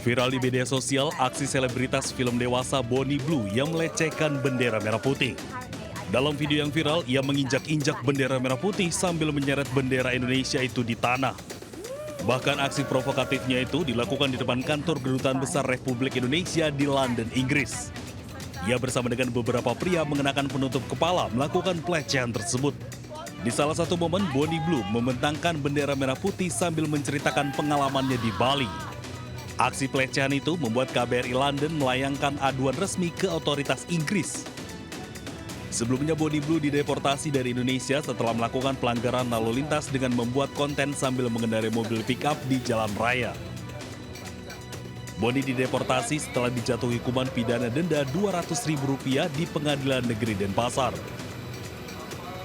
Viral di media sosial, aksi selebritas film dewasa Bonnie Blue yang melecehkan bendera merah putih. Dalam video yang viral, ia menginjak-injak bendera merah putih sambil menyeret bendera Indonesia itu di tanah. Bahkan aksi provokatifnya itu dilakukan di depan kantor Kedutaan Besar Republik Indonesia di London, Inggris. Ia bersama dengan beberapa pria mengenakan penutup kepala melakukan pelecehan tersebut. Di salah satu momen, Bonnie Blue membentangkan bendera merah putih sambil menceritakan pengalamannya di Bali. Aksi pelecehan itu membuat KBRI London melayangkan aduan resmi ke otoritas Inggris. Sebelumnya Bonnie Blue dideportasi dari Indonesia setelah melakukan pelanggaran lalu lintas dengan membuat konten sambil mengendarai mobil pick-up di jalan raya. Bonnie dideportasi setelah dijatuhi hukuman pidana denda Rp200.000 di Pengadilan Negeri Denpasar.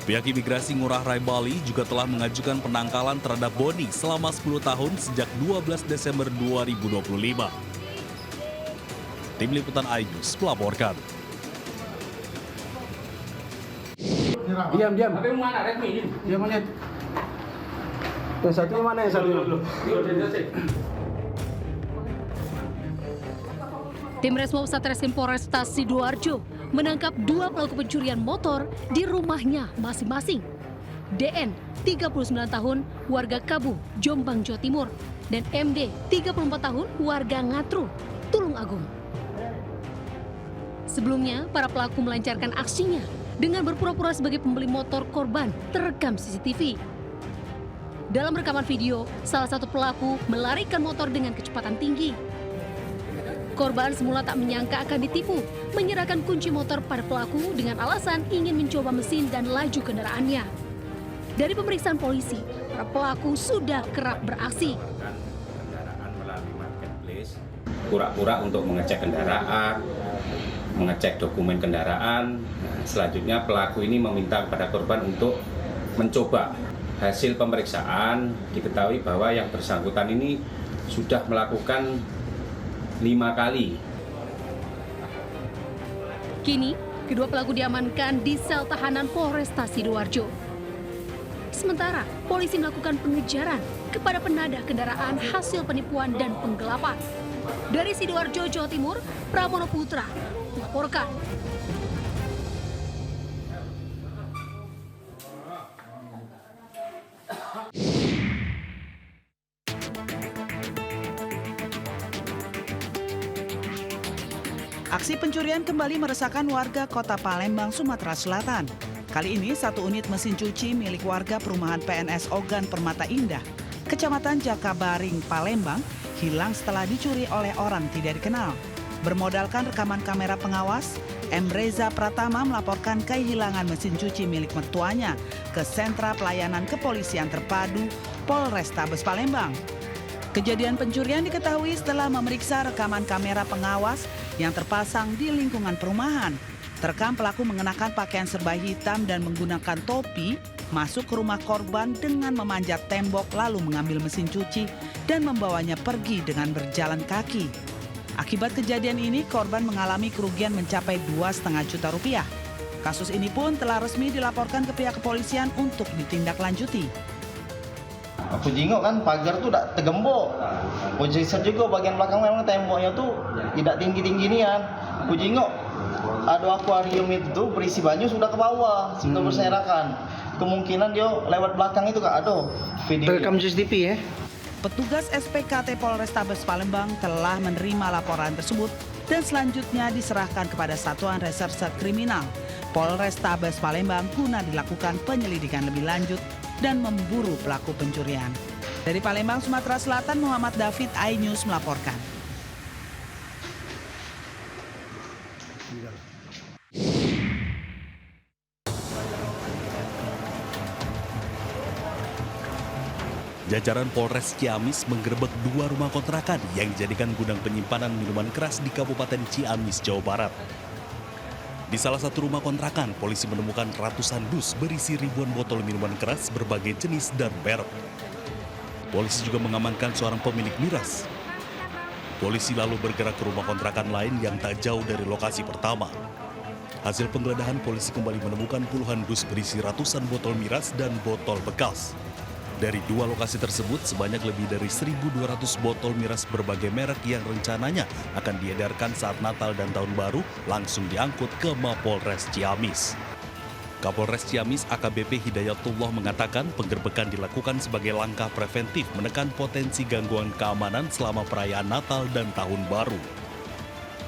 Pihak imigrasi Ngurah Rai Bali juga telah mengajukan penangkalan terhadap Bonnie selama 10 tahun sejak 12 Desember 2025. Tim Liputan iNews melaporkan. Diam. Tapi mana Redmi? Diam aja. Yang satunya mana yang satunya? Tim Resmob Satreskrim Polresta Sidoarjo menangkap 2 pelaku pencurian motor di rumahnya masing-masing. DN, 39 tahun, warga Kabu, Jombang, Jawa Timur, dan MD, 34 tahun, warga Ngatru, Tulung Agung. Sebelumnya, para pelaku melancarkan aksinya dengan berpura-pura sebagai pembeli motor korban terekam CCTV. Dalam rekaman video, salah satu pelaku melarikan motor dengan kecepatan tinggi. Korban semula tak menyangka akan ditipu, menyerahkan kunci motor pada pelaku dengan alasan ingin mencoba mesin dan laju kendaraannya. Dari pemeriksaan polisi, para pelaku sudah kerap beraksi. Kendaraan melalui marketplace, pura-pura untuk mengecek kendaraan, mengecek dokumen kendaraan. Nah, selanjutnya pelaku ini meminta kepada korban untuk mencoba. Hasil pemeriksaan diketahui bahwa yang bersangkutan ini sudah melakukan 5 kali. Kini, kedua pelaku diamankan di sel tahanan Polresta Sidoarjo. Sementara, polisi melakukan pengejaran kepada penadah kendaraan hasil penipuan dan penggelapan. Dari Sidoarjo, Jawa Timur, Pramono Putra melaporkan. Aksi pencurian kembali meresahkan warga Kota Palembang, Sumatera Selatan. Kali ini satu unit mesin cuci milik warga perumahan PNS Ogan Permata Indah, Kecamatan Jakabaring, Palembang, hilang setelah dicuri oleh orang tidak dikenal. Bermodalkan rekaman kamera pengawas, M. Reza Pratama melaporkan kehilangan mesin cuci milik mertuanya ke Sentra Pelayanan Kepolisian Terpadu Polrestabes Palembang. Kejadian pencurian diketahui setelah memeriksa rekaman kamera pengawas yang terpasang di lingkungan perumahan. Terekam pelaku mengenakan pakaian serba hitam dan menggunakan topi masuk ke rumah korban dengan memanjat tembok lalu mengambil mesin cuci dan membawanya pergi dengan berjalan kaki. Akibat kejadian ini korban mengalami kerugian mencapai Rp2,5 juta. Kasus ini pun telah resmi dilaporkan ke pihak kepolisian untuk ditindaklanjuti. Aku jengok kan pagar tuh udah tegembok. Aku riset juga bagian belakang memang temboknya tuh tidak tinggi-tinggi nian. Aku jengok ada akuarium itu tuh berisi banyu sudah ke bawah, sudah berserakan. Kemungkinan dia lewat belakang itu Kak, ada video. Terekam CCTV ya. Petugas SPKT Polrestabes Palembang telah menerima laporan tersebut dan selanjutnya diserahkan kepada Satuan Reserse Kriminal Polrestabes Palembang guna dilakukan penyelidikan lebih lanjut dan memburu pelaku pencurian. Dari Palembang, Sumatera Selatan, Muhammad David, iNews melaporkan. Jajaran Polres Ciamis menggerebek 2 rumah kontrakan yang dijadikan gudang penyimpanan minuman keras di Kabupaten Ciamis, Jawa Barat. Di salah satu rumah kontrakan, polisi menemukan ratusan dus berisi ribuan botol minuman keras berbagai jenis dan merek. Polisi juga mengamankan seorang pemilik miras. Polisi lalu bergerak ke rumah kontrakan lain yang tak jauh dari lokasi pertama. Hasil penggeledahan, polisi kembali menemukan puluhan dus berisi ratusan botol miras dan botol bekas. Dari dua lokasi tersebut, sebanyak lebih dari 1.200 botol miras berbagai merek yang rencananya akan diedarkan saat Natal dan Tahun Baru langsung diangkut ke Mapolres Ciamis. Kapolres Ciamis AKBP Hidayatullah mengatakan penggerbekan dilakukan sebagai langkah preventif menekan potensi gangguan keamanan selama perayaan Natal dan Tahun Baru.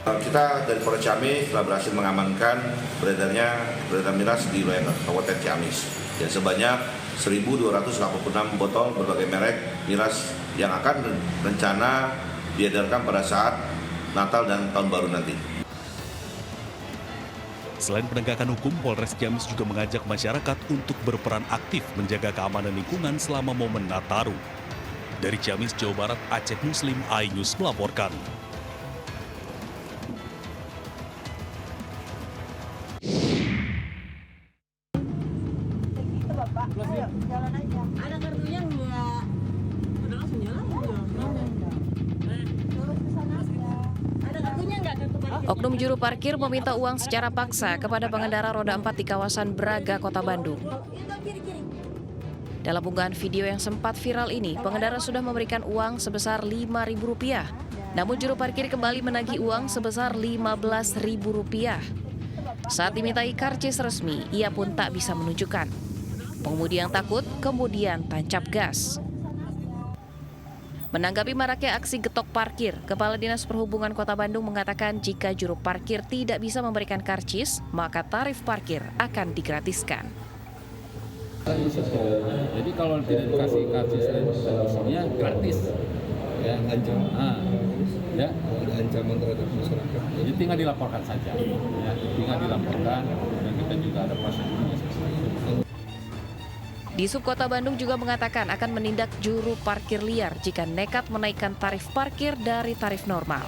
Kita dari Polres Ciamis telah berhasil mengamankan beredar miras di wilayah Kabupaten Ciamis dan sebanyak 1.286 botol berbagai merek miras yang akan rencana diedarkan pada saat Natal dan Tahun Baru nanti. Selain penegakan hukum, Polres Ciamis juga mengajak masyarakat untuk berperan aktif menjaga keamanan lingkungan selama momen Nataru. Dari Ciamis, Jawa Barat, Aceh Muslim, iNews melaporkan. Ada kartunya enggak? Udah langsung jalan aja. Ada kartunya enggak? Kartu parkir. Oknum juru parkir meminta uang secara paksa kepada pengendara roda 4 di kawasan Braga, Kota Bandung. Dalam unggahan video yang sempat viral ini, pengendara sudah memberikan uang sebesar Rp5.000. Namun juru parkir kembali menagih uang sebesar Rp15.000. Saat dimintai karcis resmi, ia pun tak bisa menunjukkan. Pengemudi yang takut kemudian tancap gas. Menanggapi maraknya aksi getok parkir, Kepala Dinas Perhubungan Kota Bandung mengatakan jika juru parkir tidak bisa memberikan karcis, maka tarif parkir akan digratiskan. Jadi kalau tidak dikasih karcis resminya gratis, ya ya ada ancaman terhadap masyarakat. Jadi tinggal dilaporkan saja, ya tinggal dilaporkan dan kita juga ada prosedurnya. Disub Kota Bandung juga mengatakan akan menindak juru parkir liar jika nekat menaikkan tarif parkir dari tarif normal.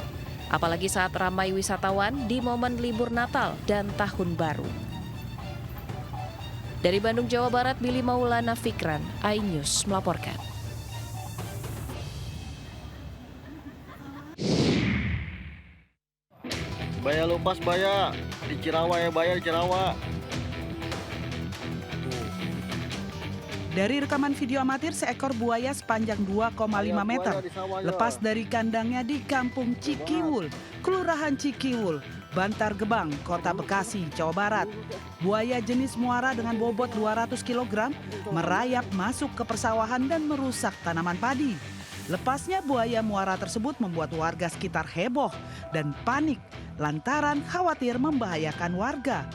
Apalagi saat ramai wisatawan di momen libur Natal dan Tahun Baru. Dari Bandung, Jawa Barat, Billy Maulana Fikran, iNews melaporkan. Baya lupas baya di Cirawa ya, baya di Cirawa. Dari rekaman video amatir, seekor buaya sepanjang 2,5 meter lepas dari kandangnya di Kampung Cikiwul, Kelurahan Cikiwul, Bantar Gebang, Kota Bekasi, Jawa Barat. Buaya jenis muara dengan bobot 200 kg merayap masuk ke persawahan dan merusak tanaman padi. Lepasnya buaya muara tersebut membuat warga sekitar heboh dan panik lantaran khawatir membahayakan warga.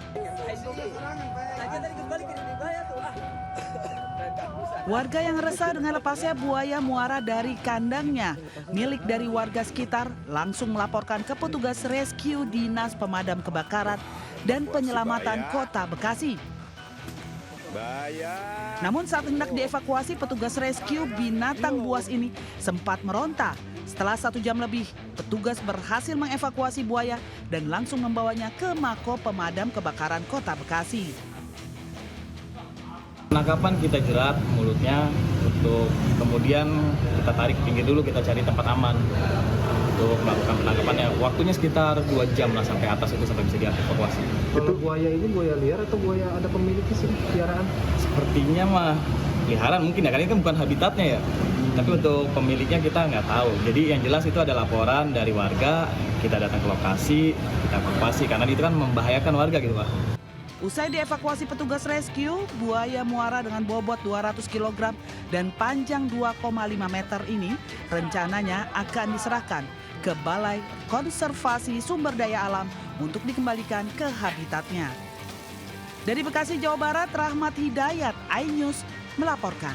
Warga yang resah dengan lepasnya buaya muara dari kandangnya milik dari warga sekitar langsung melaporkan ke petugas rescue Dinas Pemadam Kebakaran dan Penyelamatan Kota Bekasi. Namun saat hendak dievakuasi, petugas rescue binatang buas ini sempat meronta. Setelah 1 jam lebih, petugas berhasil mengevakuasi buaya dan langsung membawanya ke Mako Pemadam Kebakaran Kota Bekasi. Penangkapan kita jerat mulutnya, untuk kemudian kita tarik pinggir dulu, kita cari tempat aman untuk melakukan penangkapannya. Waktunya sekitar 2 jam lah sampai atas itu, sampai bisa dievakuasi. Itu buaya ini buaya liar atau buaya ada pemiliknya sih, piaraan? Sepertinya mah peliharaan mungkin ya, karena ini kan bukan habitatnya ya. Tapi untuk pemiliknya kita nggak tahu. Jadi yang jelas itu ada laporan dari warga, kita datang ke lokasi, kita evakuasi karena itu kan membahayakan warga gitu Pak. Usai dievakuasi petugas rescue, buaya muara dengan bobot 200 kg dan panjang 2,5 meter ini rencananya akan diserahkan ke Balai Konservasi Sumber Daya Alam untuk dikembalikan ke habitatnya. Dari Bekasi, Jawa Barat, Rahmat Hidayat, iNews melaporkan.